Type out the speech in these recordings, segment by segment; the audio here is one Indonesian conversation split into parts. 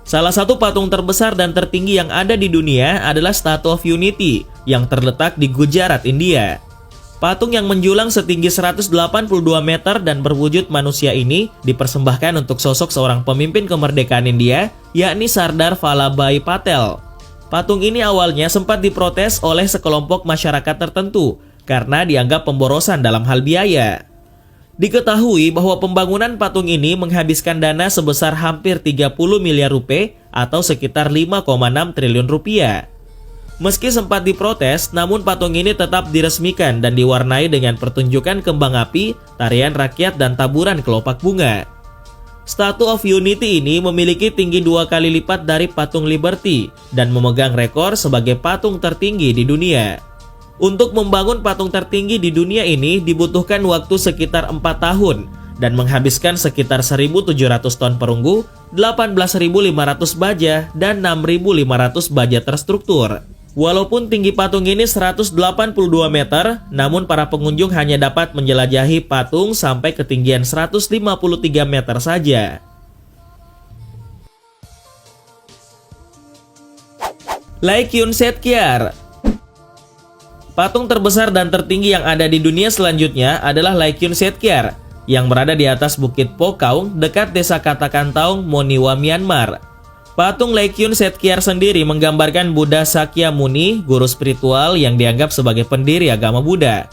Salah satu patung terbesar dan tertinggi yang ada di dunia adalah Statue of Unity yang terletak di Gujarat, India. Patung yang menjulang setinggi 182 meter dan berwujud manusia ini dipersembahkan untuk sosok seorang pemimpin kemerdekaan India, yakni Sardar Vallabhbhai Patel. Patung ini awalnya sempat diprotes oleh sekelompok masyarakat tertentu karena dianggap pemborosan dalam hal biaya. Diketahui bahwa pembangunan patung ini menghabiskan dana sebesar hampir 30 miliar rupiah atau sekitar 5,6 triliun rupiah. Meski sempat diprotes, namun patung ini tetap diresmikan dan diwarnai dengan pertunjukan kembang api, tarian rakyat, dan taburan kelopak bunga. Statue of Unity ini memiliki tinggi 2 kali lipat dari patung Liberty dan memegang rekor sebagai patung tertinggi di dunia. Untuk membangun patung tertinggi di dunia ini dibutuhkan waktu sekitar 4 tahun dan menghabiskan sekitar 1.700 ton perunggu, 18.500 baja, dan 6.500 baja terstruktur. Walaupun tinggi patung ini 182 meter, namun para pengunjung hanya dapat menjelajahi patung sampai ketinggian 153 meter saja. Laikyun Setkyar. Patung terbesar dan tertinggi yang ada di dunia selanjutnya adalah Laikyun Setkyar yang berada di atas Bukit Pokaung dekat desa Katakantaung, Moniwa, Myanmar. Patung Laikyun Setkyar sendiri menggambarkan Buddha Sakyamuni, guru spiritual yang dianggap sebagai pendiri agama Buddha.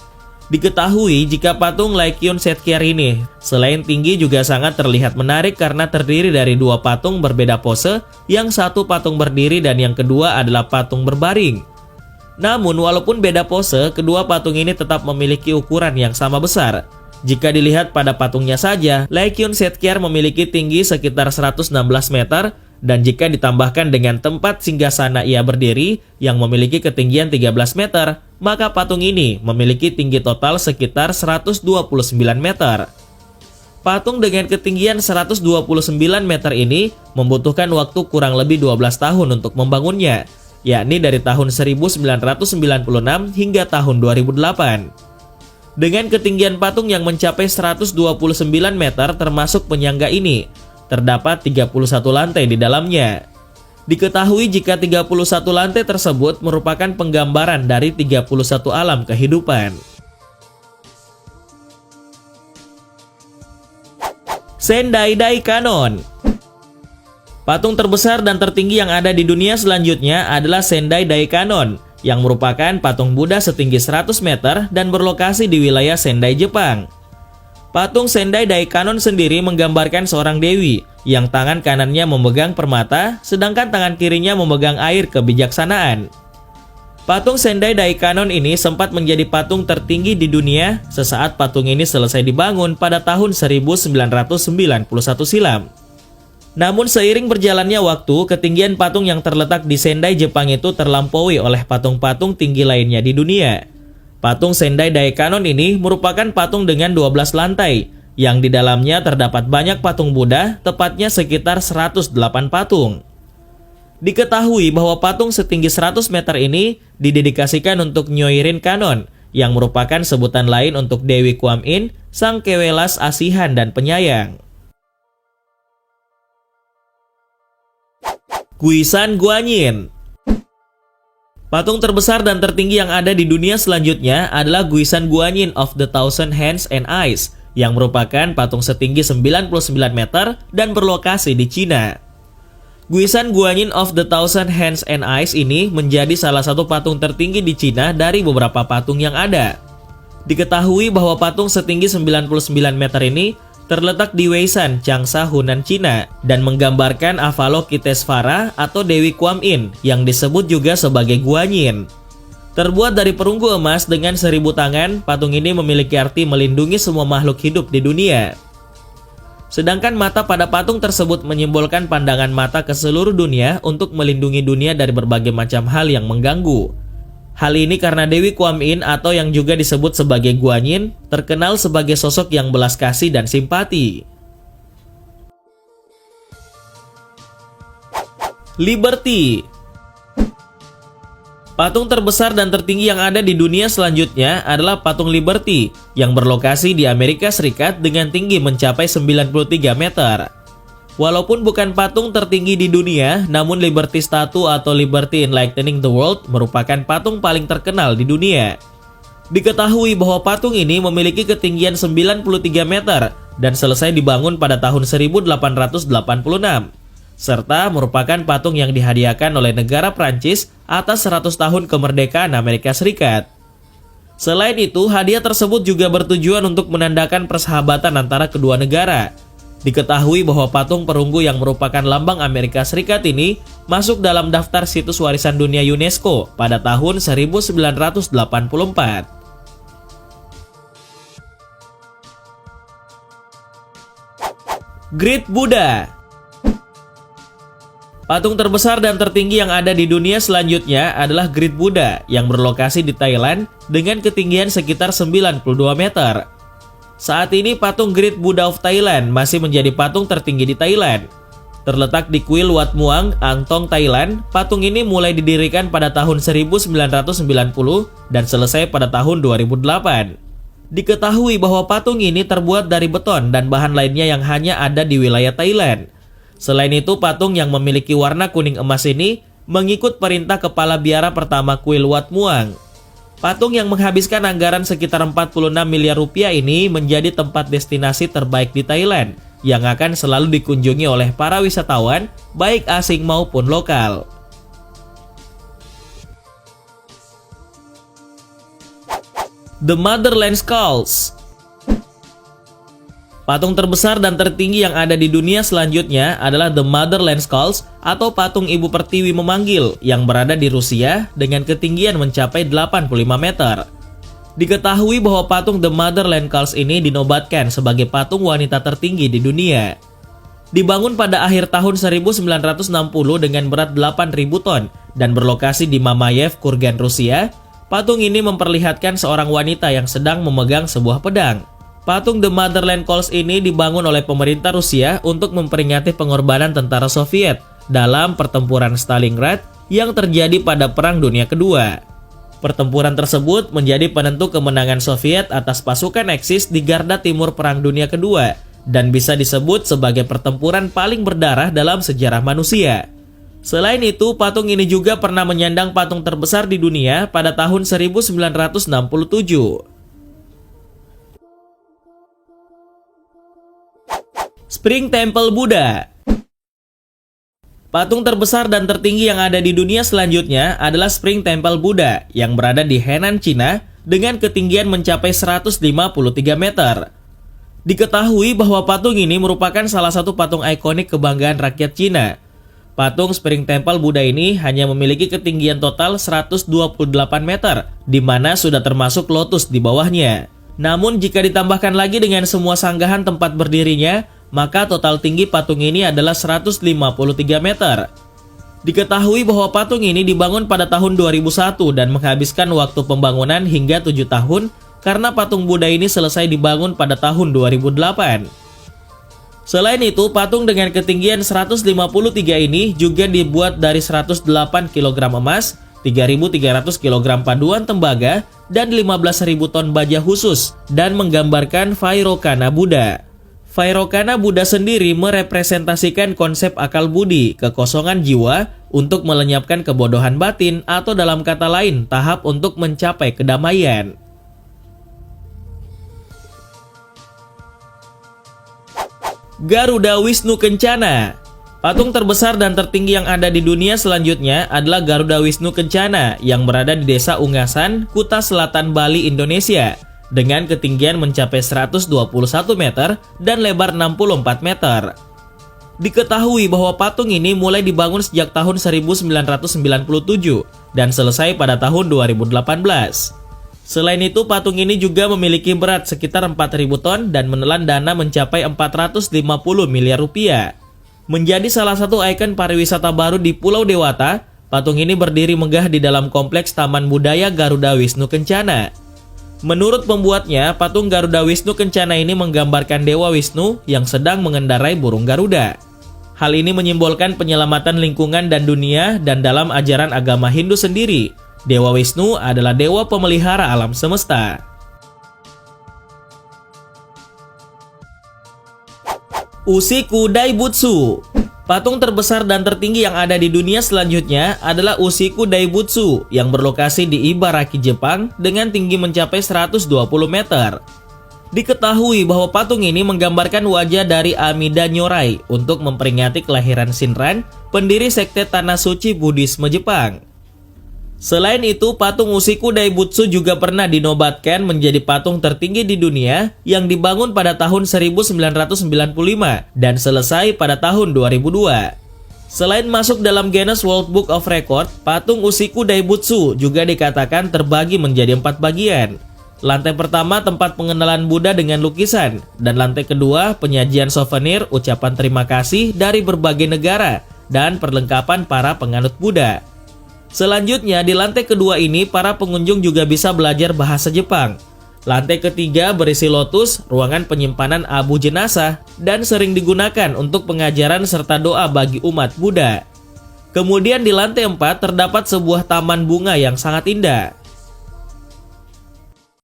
Diketahui jika patung Laikyun Setkyar ini selain tinggi juga sangat terlihat menarik karena terdiri dari 2 patung berbeda pose, yang satu patung berdiri dan yang kedua adalah patung berbaring. Namun walaupun beda pose, kedua patung ini tetap memiliki ukuran yang sama besar. Jika dilihat pada patungnya saja, Laikyun Setkyar memiliki tinggi sekitar 116 meter, dan jika ditambahkan dengan tempat singgasana ia berdiri yang memiliki ketinggian 13 meter, maka patung ini memiliki tinggi total sekitar 129 meter. Patung dengan ketinggian 129 meter ini membutuhkan waktu kurang lebih 12 tahun untuk membangunnya, yakni dari tahun 1996 hingga tahun 2008. Dengan ketinggian patung yang mencapai 129 meter termasuk penyangga ini, terdapat 31 lantai di dalamnya. Diketahui jika 31 lantai tersebut merupakan penggambaran dari 31 alam kehidupan. Sendai Daikanon. Patung terbesar dan tertinggi yang ada di dunia selanjutnya adalah Sendai Daikanon, yang merupakan patung Buddha setinggi 100 meter dan berlokasi di wilayah Sendai, Jepang. Patung Sendai Daikanon sendiri menggambarkan seorang dewi yang tangan kanannya memegang permata, sedangkan tangan kirinya memegang air kebijaksanaan. Patung Sendai Daikanon ini sempat menjadi patung tertinggi di dunia sesaat patung ini selesai dibangun pada tahun 1991 silam. Namun seiring berjalannya waktu, ketinggian patung yang terletak di Sendai, Jepang itu terlampaui oleh patung-patung tinggi lainnya di dunia. Patung Sendai Daikanon ini merupakan patung dengan 12 lantai, yang di dalamnya terdapat banyak patung Buddha, tepatnya sekitar 108 patung. Diketahui bahwa patung setinggi 100 meter ini didedikasikan untuk Nyoirin Kanon, yang merupakan sebutan lain untuk Dewi Kuan Yin, sang kewelas asihan dan penyayang. Guisan Guanyin. Patung terbesar dan tertinggi yang ada di dunia selanjutnya adalah Guisan Guanyin of the Thousand Hands and Eyes, yang merupakan patung setinggi 99 meter dan berlokasi di Cina. Guisan Guanyin of the Thousand Hands and Eyes ini menjadi salah satu patung tertinggi di Cina dari beberapa patung yang ada. Diketahui bahwa patung setinggi 99 meter ini terletak di Weisan, Changsha, Hunan, Cina, dan menggambarkan Avalokitesvara atau Dewi Kuan Yin yang disebut juga sebagai Guanyin. Terbuat dari perunggu emas dengan 1000 tangan, patung ini memiliki arti melindungi semua makhluk hidup di dunia. Sedangkan mata pada patung tersebut menyimbolkan pandangan mata ke seluruh dunia untuk melindungi dunia dari berbagai macam hal yang mengganggu. Hal ini karena Dewi Kuan Yin atau yang juga disebut sebagai Guanyin terkenal sebagai sosok yang belas kasih dan simpati. Liberty. Patung terbesar dan tertinggi yang ada di dunia selanjutnya adalah patung Liberty yang berlokasi di Amerika Serikat dengan tinggi mencapai 93 meter. Walaupun bukan patung tertinggi di dunia, namun Liberty Statue atau Liberty Enlightening the World merupakan patung paling terkenal di dunia. Diketahui bahwa patung ini memiliki ketinggian 93 meter dan selesai dibangun pada tahun 1886, serta merupakan patung yang dihadiahkan oleh negara Prancis atas 100 tahun kemerdekaan Amerika Serikat. Selain itu, hadiah tersebut juga bertujuan untuk menandakan persahabatan antara kedua negara. Diketahui bahwa patung perunggu yang merupakan lambang Amerika Serikat ini masuk dalam daftar situs warisan dunia UNESCO pada tahun 1984. Great Buddha. Patung terbesar dan tertinggi yang ada di dunia selanjutnya adalah Great Buddha yang berlokasi di Thailand dengan ketinggian sekitar 92 meter. Saat ini patung Great Buddha of Thailand masih menjadi patung tertinggi di Thailand. Terletak di Kuil Wat Muang, Ang Thong, Thailand, patung ini mulai didirikan pada tahun 1990 dan selesai pada tahun 2008. Diketahui bahwa patung ini terbuat dari beton dan bahan lainnya yang hanya ada di wilayah Thailand. Selain itu, patung yang memiliki warna kuning emas ini mengikut perintah kepala biara pertama Kuil Wat Muang. Patung yang menghabiskan anggaran sekitar 46 miliar rupiah ini menjadi tempat destinasi terbaik di Thailand yang akan selalu dikunjungi oleh para wisatawan, baik asing maupun lokal. The Motherland Skulls. Patung terbesar dan tertinggi yang ada di dunia selanjutnya adalah The Motherland Skulls atau patung Ibu Pertiwi memanggil yang berada di Rusia dengan ketinggian mencapai 85 meter. Diketahui bahwa patung The Motherland Skulls ini dinobatkan sebagai patung wanita tertinggi di dunia. Dibangun pada akhir tahun 1960 dengan berat 8.000 ton dan berlokasi di Mamayev, Kurgan, Rusia, patung ini memperlihatkan seorang wanita yang sedang memegang sebuah pedang. Patung The Motherland Skulls ini dibangun oleh pemerintah Rusia untuk memperingati pengorbanan tentara Soviet dalam pertempuran Stalingrad yang terjadi pada Perang Dunia Kedua. Pertempuran tersebut menjadi penentu kemenangan Soviet atas pasukan Eksis di Garda Timur Perang Dunia Kedua dan bisa disebut sebagai pertempuran paling berdarah dalam sejarah manusia. Selain itu, patung ini juga pernah menyandang patung terbesar di dunia pada tahun 1967. Spring Temple Buddha. Patung terbesar dan tertinggi yang ada di dunia selanjutnya adalah Spring Temple Buddha yang berada di Henan, Cina dengan ketinggian mencapai 153 meter. Diketahui bahwa patung ini merupakan salah satu patung ikonik kebanggaan rakyat Cina. Patung Spring Temple Buddha ini hanya memiliki ketinggian total 128 meter, di mana sudah termasuk lotus di bawahnya. Namun jika ditambahkan lagi dengan semua sanggahan tempat berdirinya, maka total tinggi patung ini adalah 153 meter. Diketahui bahwa patung ini dibangun pada tahun 2001 dan menghabiskan waktu pembangunan hingga 7 tahun karena patung Buddha ini selesai dibangun pada tahun 2008. Selain itu, patung dengan ketinggian 153 ini juga dibuat dari 108 kg emas, 3.300 kg paduan tembaga, dan 15.000 ton baja khusus dan menggambarkan Vairocana Buddha. Vairocana Buddha sendiri merepresentasikan konsep akal budi, kekosongan jiwa untuk melenyapkan kebodohan batin atau dalam kata lain, tahap untuk mencapai kedamaian. Garuda Wisnu Kencana. Patung terbesar dan tertinggi yang ada di dunia selanjutnya adalah Garuda Wisnu Kencana yang berada di Desa Ungasan, Kuta Selatan, Bali, Indonesia dengan ketinggian mencapai 121 meter dan lebar 64 meter. Diketahui bahwa patung ini mulai dibangun sejak tahun 1997 dan selesai pada tahun 2018. Selain itu, patung ini juga memiliki berat sekitar 4.000 ton dan menelan dana mencapai 450 miliar rupiah. Menjadi salah satu ikon pariwisata baru di Pulau Dewata, patung ini berdiri megah di dalam kompleks Taman Budaya Garuda Wisnu Kencana. Menurut pembuatnya, patung Garuda Wisnu Kencana ini menggambarkan Dewa Wisnu yang sedang mengendarai burung Garuda. Hal ini menyimbolkan penyelamatan lingkungan dan dunia, dan dalam ajaran agama Hindu sendiri, Dewa Wisnu adalah dewa pemelihara alam semesta. Usiku Daibutsu. Patung terbesar dan tertinggi yang ada di dunia selanjutnya adalah Usiku Daibutsu yang berlokasi di Ibaraki, Jepang dengan tinggi mencapai 120 meter. Diketahui bahwa patung ini menggambarkan wajah dari Amida Nyorai untuk memperingati kelahiran Shinran, pendiri sekte Tanah Suci Buddhisme Jepang. Selain itu, patung Usiku Daibutsu juga pernah dinobatkan menjadi patung tertinggi di dunia yang dibangun pada tahun 1995 dan selesai pada tahun 2002. Selain masuk dalam Guinness World Book of Record, patung Usiku Daibutsu juga dikatakan terbagi menjadi 4 bagian. Lantai pertama tempat pengenalan Buddha dengan lukisan, dan lantai kedua penyajian souvenir ucapan terima kasih dari berbagai negara dan perlengkapan para penganut Buddha. Selanjutnya, di lantai kedua ini para pengunjung juga bisa belajar bahasa Jepang. Lantai ketiga berisi lotus, ruangan penyimpanan abu jenazah, dan sering digunakan untuk pengajaran serta doa bagi umat Buddha. Kemudian di lantai 4 terdapat sebuah taman bunga yang sangat indah.